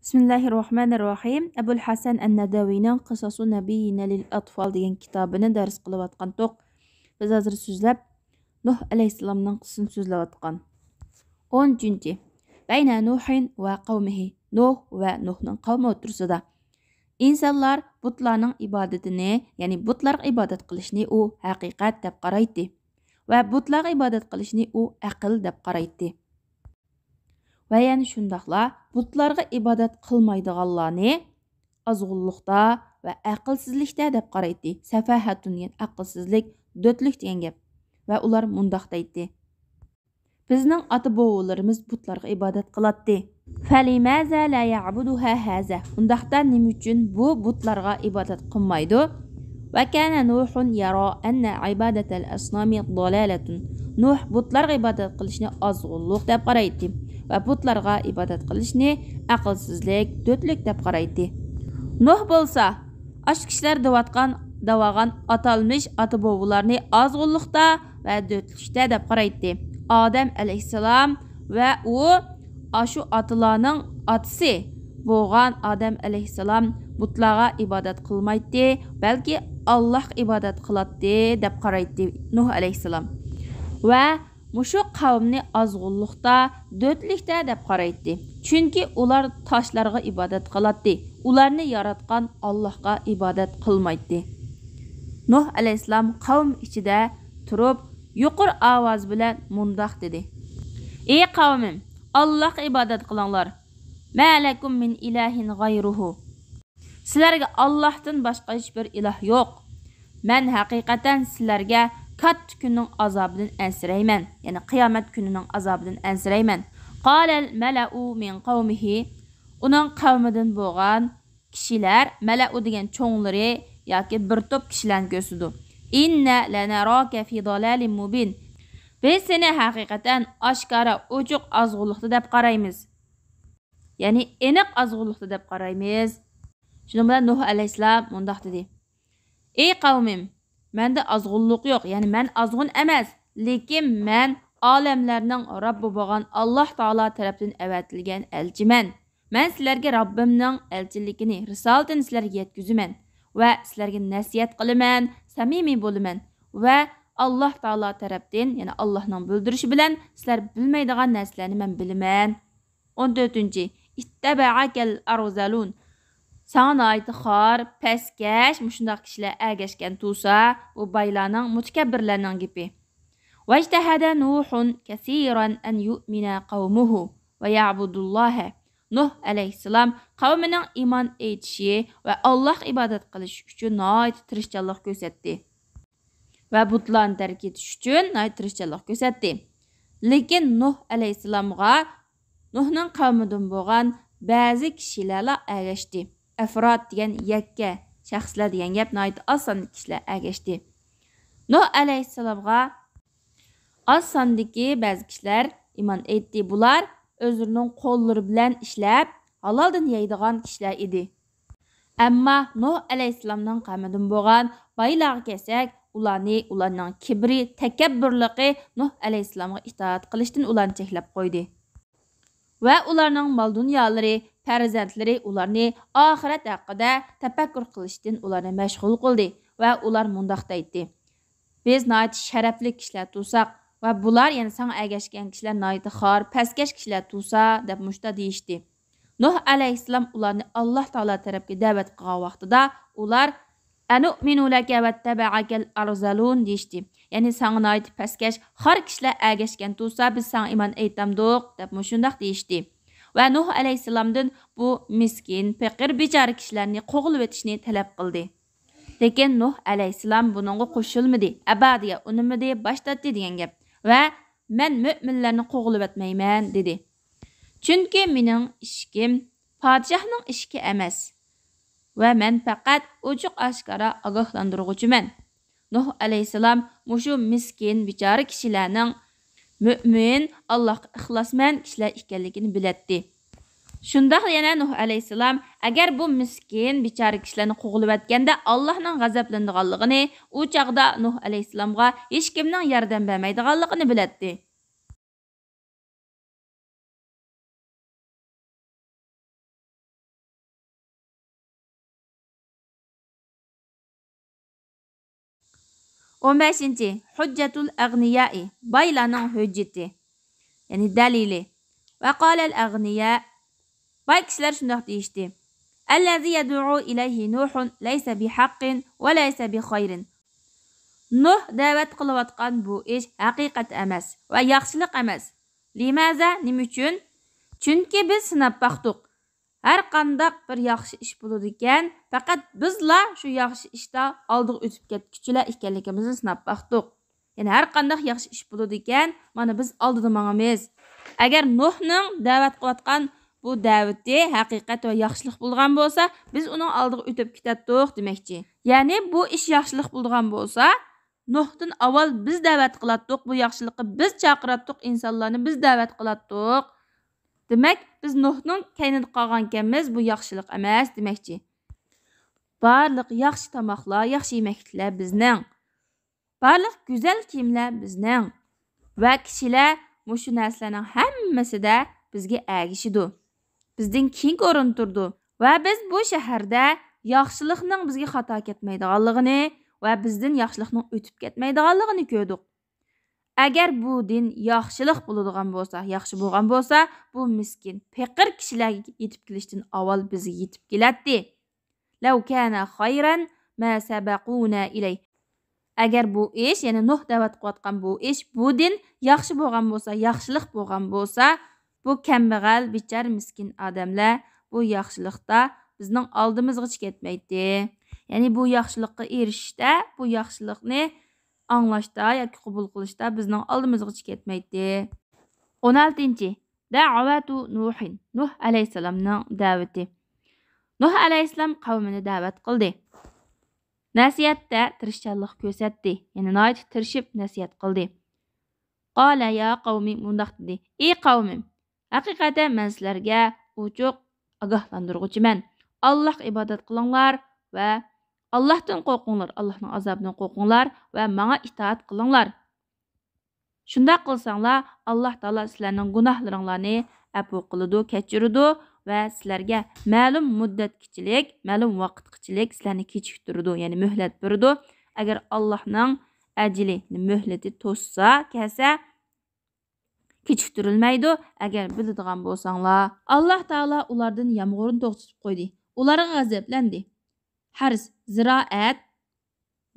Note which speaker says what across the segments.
Speaker 1: Bismillahirrahmanirrahim. Abul Hasan An-Nadavining Qisosu Nabiyina lil Atfal degan kitobini dars qilayotgandik. Biz hozir so'zlab Nuh alayhissalomning qissasini so'zlayotgan. 10. Bayna Nuhin va qavmihi. Nuh va Nuhning qavmi o'rtasida. İnsanlar butlarning ibodatini, ya'ni butlarga ibodat qilishni u haqiqat deb qaraydi va butlarga ibodat qilishni u aql deb qaraydi. Va yani shundaqla butlarga ibodat qilmaydiganlarni azg'unlikda va aqlsizlikda deb qaraydi. Safahatun, yani aqlsizlik, dötlik degan gap. Va ular mundaq deydi. Bizning ota-bobolarimiz butlarga ibodat qiladi. Falimaza la ya'buduha haza. Undaqda nima uchun bu butlarga ibodat qilmaydi? Va kana Nuhun yara anna ibadatal asnami dalalatun. Nuh butlarga ibodat qilishni azg'unlik deb qaraydi. Va butlarga ibodat qilishni aqlsizlik, dötlik deb qaraydi. Nuh bo'lsa, ash kishilar davagan atalmış ota-bobolarni azg'unlikda va dötlikda deb qaraydi. Adam alayhissalom va u ashu atalarning atasi bo'lgan Adam alayhissalom butlarga ibodat qilmaydi, balki Alloh ibodat qiladi deb qaraydi Nuh alayhissalom. Va mushu qavmni azg'unlikda, dötlikda deb qaraydi. Chunki ular toshlarga ibodat qiladi. Ularni yaratgan Allohga ibodat qilmaydi. Nuh alayhissalom qavm ichida turib, yuqori ovoz bilan mundaq dedi. Ey qavmim, Allohga ibodat qilinglar. Ma lakum min ilahin g'ayruhu. Sizlarga Allohdan boshqa hech bir iloh yo'q. Men haqiqatan sizlarga katta kunning azobidan ansirayman. Ya'ni qiyomat kunining azobidan ansirayman. Qalal mala'u min qawmihi. Uning qavmidan bo'lgan kishilar, mala'u degan cho'nglari yoki bir to'p kishilarni ko'rsatdi. Inna lanaraka fi dalalin mubin. Biz seni haqiqatan oshkora ochiq azg'unlikda deb qaraymiz. Ya'ni aniq azg'unlikda deb qaraymiz. Shuning bilan Nuh alayhissalom mundaq dedi. Ey qavmim, menda azg'unlik yo'q, ya'ni men azg'un emas, lekin men olamlarning Robbi bo'lgan Alloh taolo tarafdan avatilgan elchiman. Men sizlarga Robbimning elchiligini, risolatini sizlarga yetkazaman va sizlarga nasihat qilaman, samimiy bo'laman va Alloh taolo tarafdan, ya'ni Allohning bildirishi bilan sizlar bilmaydigan narsalarni men bilaman. 14. Ittaba'akal arzalun. Sana aytı xar, pəskaş, müşündaq kişilər əgəşkən tusa, bu baylarının, mütəkkəbbirlərinin gibi. Vəctəhədə Nuhun kəsirən ən yu'minə qavmuhu və ya'budullahə. Nuh aleyhisselam qavminin iman etişi və Allah ibadet qilish üçün nəhayət tirişçanlıq göstərdi. Və butlarını tərk etiş üçün nəhayət tirişçanlıq göstərdi. Lakin Nuh aleyhisselamğa Nuhның qavmidən bo'lgan bəzi kişilərlə əgəşdi. Afrod degan yakka shaxslar degan gap nəhayət az sonli kishilar ergashdi. Nuh alayhissalomga az sondagi ba'zi kishilar iymon etdi. Bular o'zlarining qo'llari bilan ishlab haloldan yeydigan kishilar edi. Ammo Nuh alayhissalomning qavmidan bo'lgan boylarga kelsak, ularning kibri, takabbürligi Nuh alayhissalomga itoat qilishdan ularni cheklab qo'ydi. Va ularning mol dunyolari, farzandlari ularni oxirat haqida tafakkur qilishdan ularni mashg'ul qildi va ular mundaq deydi. Biz nəhayət sharafli kishilar tursak va bular, ya'ni sana ergashgan kishilar nəhayət xor, pastkash kishilar tursa deb mushta deyishdi. Nuh alayhissalom ularni Alloh taolo tarafga da'vat qilgan vaqtida ular anu'minu laka wattaba'akal arzalun deyishdi. Ya'ni sana nəhayət pastkash, xor kishilar ergashgan tursa biz sana iymon aytamdiq deb mushundaq deyishdi. Va Nuh alayhissalomdan bu miskin, faqir, bechora kishilarni qo'g'ilib etishni talab qildi. Lekin Nuh alayhissalom buningga qo'shilmadi, abadiga unimidi, boshlatdi degan gap. Va men mu'minlarni qo'g'ilib etmayman dedi. Chunki mening ishkim podshohning ishi emas. Va men faqat ochiq oshkora ogohlantiruvchiman. Nuh alayhissalom mushu miskin, bechora kishilarning mümin, Allohga ixlosmand kishilar ekanligini biladi. Shundaq yana Nuh alayhissalom agar bu miskin, bechora kishilarni qo'g'ilib atganda Allohning g'azablanadiganligini, u chaqda Nuh alayhissalomga hech kimning yordam bermaydiganligini biladi. 15. Hujjatul aghniyai. Baylarning hujjati. Yani dalili. Ve qalal agniya. Bay kişiler şundaq deyişdi. Allazi yad'u ilayhi Nuhun laysa bihaqqin ve laysa bi khayrin. Nuh davet qılıbatqan bu iş haqiqat emas ve yaxşılıq emas. Limaza? Nima uchun? Chunki biz sinab baqdiq. Har qandaq bir yaxshi ish bo'ladi ekan, faqat bizla shu yaxshi ishda oldiga o'tib ketguchilar ekanligimizni sinab baqdiq. Ya'ni har qandaq yaxshi ish bo'ladi ekan, mana biz oldida mangamiz. Agar Nuhning da'vat qilayotgan bu da'vati haqiqat va yaxshilik bo'lgan bo'lsa, biz uning oldiga o'tib ketadiq demoqchi. Ya'ni bu ish yaxshilik bo'lgan bo'lsa, Nuhdan avval biz da'vat qilatdik, bu yaxshilikqa biz chaqiratdik, insonlarni biz da'vat qilatdik. Demak, biz Nuhning kaynida qolgan ekanmiz, bu yaxshilik emas demoqchi. Barliq yaxshi tomoqlar, yaxshi yemekliklar bizning. Barliq go'zal kiyimlar bizning. Va kishilar mushu narsalarning hammasida bizga ergishidi. Bizdan keyin o'rin turdi. Va biz bu shaharda yaxshilikning bizga xato ketmaydiganligini va bizdan yaxshilikning o'tib ketmaydiganligini ko'rdik. Agar bu din yaxshilik bo'ladigan bo'lsa, yaxshi bo'lgan bo'lsa, bu miskin, faqir kishilarga yetib kelishdan avval bizga yetib keladi. Law kana khayran ma sabaquna ilay. Agar bu ish, ya'ni Nuh da'vat qilayotgan bu ish, bu din yaxshi bo'lgan bo'lsa, yaxshilik bo'lgan bo'lsa, bu kambag'al, bichar, miskin odamlar bu yaxshilikda bizning oldimizga ketmaydi. Ya'ni bu yaxshilikqa erishishda, bu yaxshilikni anglashda yoki qabul qilishda bizning oldimizga ketmaydi. 16. Da'vatu Nuhin. Nuh alayhisalomning da'vati. Nuh alayhisalom qavmini da'vat qildi. Nasihatda tirishchanlik ko'rsatdi. Ya'ni noyat tirishib nasihat qildi. Qala ya qavmi mundaq dedi. Ey qavmim, haqiqatan men sizlarga ochiq ogohlantiruvchiman. Allohga ibodat qilinglar va Allah'tan qo'rqinglar, Allah'ning azobidan qo'rqinglar va menga itoat qilinglar. Shunda qilsanglar, Alloh taolo sizlarning gunohlaringlarni afu qiladi, kechiradi va sizlarga ma'lum muddatgachilik, ma'lum vaqtgachilik sizlarni kechiktiradi, ya'ni muhlat beradi. Agar Allohning ajli, muhlati to'ssa, kelsa kechiktirilmaydi. Agar biladigan bo'lsanglar, Alloh taolo ulardan yomg'irni to'xtatib qo'ydi. Ularga g'azablandi. Harz, ziroat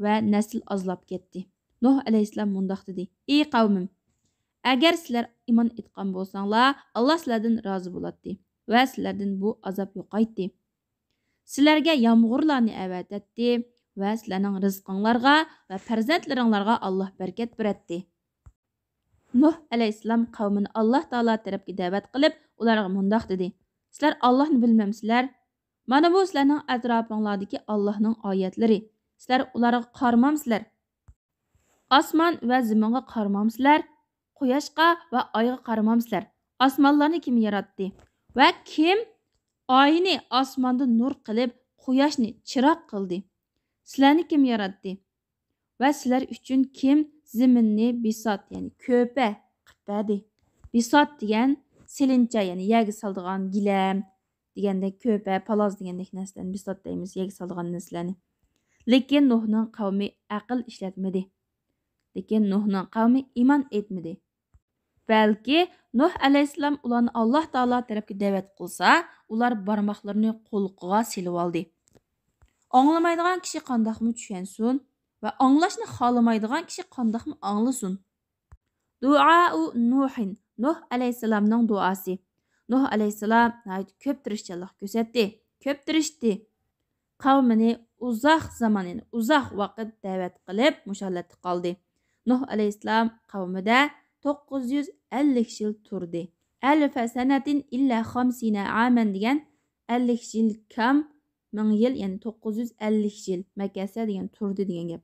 Speaker 1: va nasl azlab ketdi. Nuh alayhissalom mundaq dedi. Ey qavmim, agar sizlar iymon etgan bo'lsanglar, Alloh sizlardan rozi bo'ladi va sizlardan bu azob yo'qaydi. Sizlarga yomg'irlarni avatadi va sizlarning rizqinglarga va farzandlaringlarga Alloh barakat beradi. Nuh alayhissalom qavmini Alloh taolo tarafga da'vat qilib, ularga mundaq dedi. Sizlar Allohni bilmamsizlar? Mana bu sizlarning atrofinglardagi Allohning oyatlari. Sizlar ularga qaramamsizlar. Osmon va zaminga qaramamsizlar. Quyoshga va oyga qaramamsizlar. Osmonlarni kim yaratdi? Va kim oyni osmonda nur qilib, quyoshni chiroq qildi? Sizlarni kim yaratdi? Va sizlar uchun kim zaminni bisot, ya'ni ko'pa qilib berdi? Bisot degan silincha, ya'ni yaga soldigan gilam degandek ko'pa, paloz degandek narsalarni bisot deymiz, yaga soldigan narsalarni. Lekin Nuhning qavmi aql ishlatmadi. Lekin Nuhning qavmi iymon etmadi. Balki Nuh alayhissalom ularni Alloh taolo tarafga da'vat qilsa, ular barmoqlarini qo'lqiga silib oldi. Anglamaydigan kishi qandoqmi tushunsin va anglashni xohlamaydigan kishi qandoqmi anglasin. Duau Nuhin. Nuh alayhissalomning duosi. Nuh alayhissalom ko'p tirishchilik ko'rsatdi, ko'p tirishdi. Qavmini uzoq zaman, uzoq vaqt da'vat qilib mushallatda qoldi. Nuh alayhissalom qavmida 950 yil turdi. Alfa sanatin illa 50 aman degan 50 yil kam 1000 yil, ya'ni 950 yil Makkada degan turdi degan gap.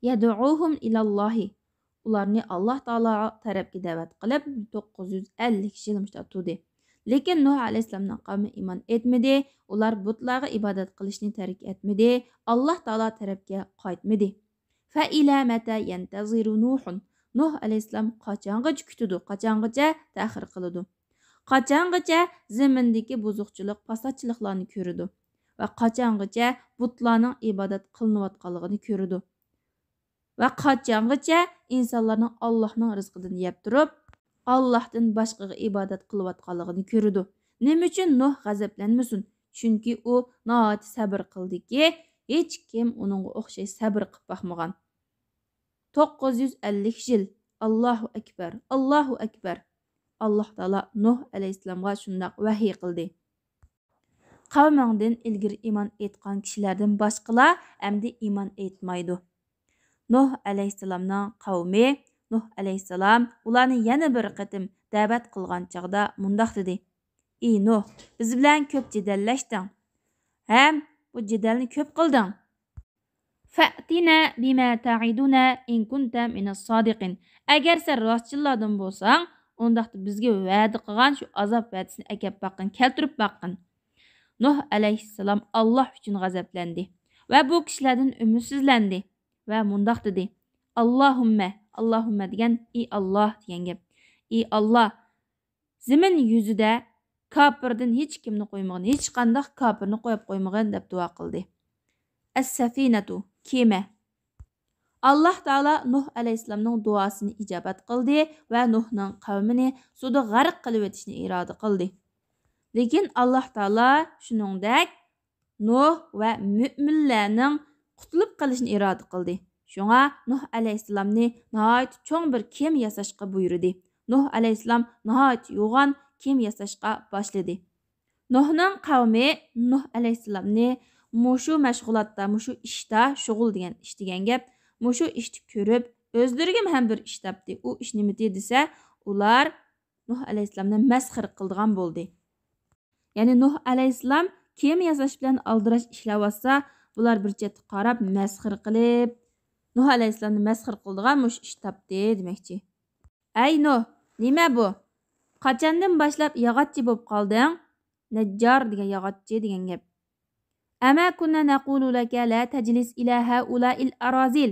Speaker 1: Yad'uhum ilallohi. Ularni Alloh taolo tarafga da'vat qilib 950 yil mushta turdi. Lekin Nuh alayhissalomning qavmi iymon etmadi. Ular butlarga ibodat qilishni tark etmadi. Alloh taolo tarafga qaytmadi. Fa ila mata yantaziru Nuhun. Nuh alayhissalom qachongacha kutadi, qachongacha ta'xir qiladi. Qachongacha zamindagi buzuqchilik, fasodchiliklarni ko'radi va qachongacha butlarning ibodat qilinayotganligini ko'radi. va qachongacha insonlarning Allohning rizqidan yeb turib, Allohdan boshqaga ibodat qilayotganligini ko'rdi. Nima uchun Nuh g'azablanmasin? Chunki u nihoyat sabr qildiki, hech kim uningga o'xshash sabr qilib baxmagan. 950 yil. Allohu akbar, Allohu akbar. Alloh taolo Nuh alayhissalomga shundoq vahiy qildi. Qavmingdan ilgari iymon etgan kishilardan boshqalar endi iymon etmaydi. Nuh alayhissalomning qavmi Nuh alayhissalom ularni yana bir qatim da'vat qilgan chaqda mundoq dedi: "Ey Nuh, biz bilan ko'p jidallashding. Ham bu jidalni ko'p qilding. Fa'tina bima ta'iduna in kunta minas sodiqin." Agar sen rostchilardan bo'lsang, undaqda bizga va'da qilgan shu azob va'dasini akab baqin, keltirib baqin. Nuh alayhissalom Alloh uchun g'azablandi va bu kishilardan umidsizlandi va mundoq dedi: Allahumma degan ey Alloh degan gap. Ey Alloh, zamin yuzida kofirdan hech kimni qo'ymagan, hech qanday kofirni qo'yib qo'ymagan deb duo qildi. As-safinatu kema. Alloh taolo Nuh alayhissalomning duosini ijobat qildi va Nuhning qavmini suvda g'arq qilib o'tishni iroda qildi. Lekin Alloh taolo shuningdek Nuh va mu'minlarning qutulib qolishini iroda qildi. Shunga Nuh alayhissalomni nihoyat cho'ng bir kema yasashga buyurdi. Nuh alayhissalom nihoyat yo'g'on kema yasashga boshladi. Nuhning qavmi Nuh alayhissalomni mushu mashg'ulotda, mushu ishda shug'ul degan ish degan gap, mushu ishni ko'rib o'zlariga ham bir ish topdi. U ish nima desa, ular Nuh alayhissalomni masxir qildigan bo'ldi. Ya'ni Nuh alayhissalom kema yasash bilan aldirash ishlayotsa, bular bir chetga qarab masxir qilib, Nuh alayhissalomni masxir qildigan mush ish topdi demoqchi. Ey Nuh, nima bu? Qachondan boshlab yog'ochchi bo'lib qolding? Najjar degan yog'ochchi degan gap. Ama kunna naqulu laka la tajlis ila haula'il arazil.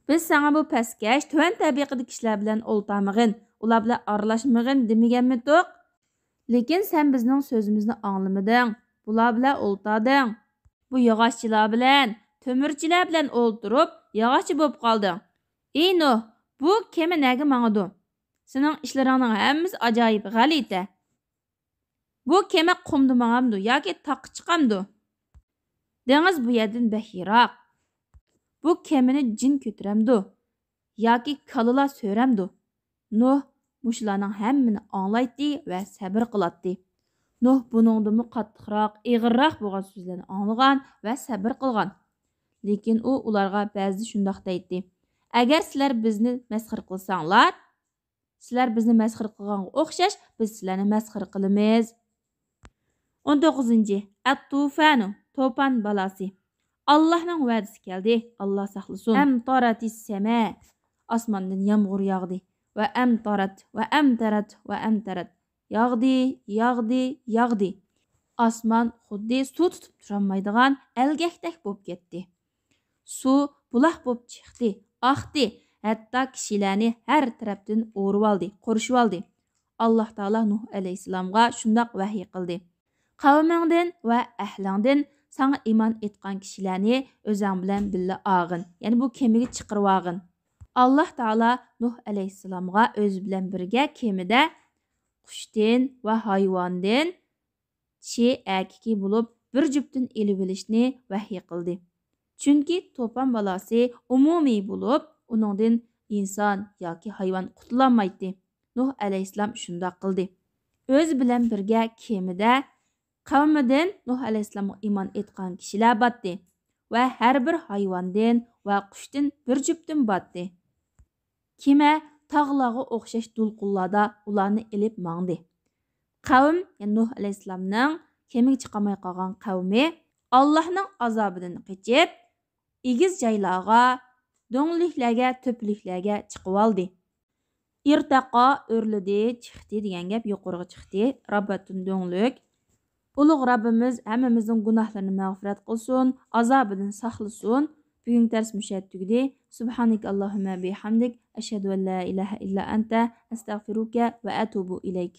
Speaker 1: Biz sana bu pastkash tuvan tabiqidagi kishilar bilan o'ltamig'in, ular bilan aralashmag'in demaganmi to'q? Lekin sen bizning so'zimizni anglamading. Bular bilan o'ltading. Bu yog'ochchilar bilan, to'mirchilar bilan o'ltirib, yog'ochchi bo'lib qolding. Ey Nuh, bu kema nega mangadi? Sening ishlaringning hammasi ajoyib, g'alita. Bu kema qumda mangamdi yoki taqqa chiqamdi? Dengiz bu yerdan bahiroq. Bu kemani jin ko'tiramdi yoki kalalar so'ramdi? Nuh mushlarning hammini anglaydi va sabr qiladi. Nuh buningdimi qattiqroq, ig'irroq bo'lgan so'zlarni anglagan va sabr qilgan. Lekin u ularga ba'zi shundoq deydi: "Agar sizlar bizni masxir qilsanglar, sizlar bizni masxir qilganga o'xshash, biz sizlarni masxir qilamiz." 19. At-tufanu, to'fon balasi. Allohning va'dasi keldi. Alloh saqlasin. Amtaratis sama. Osmondan yomg'ir yog'di. Va amtarat. Yog'di. Osmon xuddi suv tutib turolmaydigan elgakdek bo'lib ketdi. Suv buloq bo'lib chiqdi, oqdi. Hatto kishilarni har tarafdan o'rib oldi, qurishib oldi. Alloh taolo Nuh alayhissalomga shundoq vahiy qildi: "Qavmingdan va ahlingdan sana iymon etgan kishilarni o'zing bilan birga olgin." Ya'ni bu kemaga chiqarib olgin. Alloh taolo Nuh alayhissalomga o'zi bilan birga kemada qushdan va hayvondan erkaki bo'lib bir juftini elib olishni vahiy qildi. Chunki to'fon balasi umumiy bo'lib, uningdan inson yoki hayvon qutulolmaydi. Nuh alayhissalom shundoq qildi. O'zi bilan birga kemada qavmidan Nuh alayhissalomga iymon etgan kishilar batdi va har bir hayvondan va qushdan bir juftdan batdi. Kema tog'larga o'xshash to'lqinlarda ularni ilib mangdi. Qavm, ya'ni Nuh alayhissalomning kemaga chiqamay qolgan qavmi Allohning azobidan qochib, egiz joylarga, do'ngliklarga, to'pliklarga chiqib oldi. Irtaqa o'rlidi, chiqdi degan gap, yuqoriga chiqdi. Robbatun do'nglik. Ulug' Rabbimiz hammamizning gunohlarini mag'firat qilsin, azobidan saqlasin. Bugun dars mushat tugdi. Subhanak Allohumma bihamdik, ashhadu an la ilaha illa anta, astagfiruka va atubu ilayk.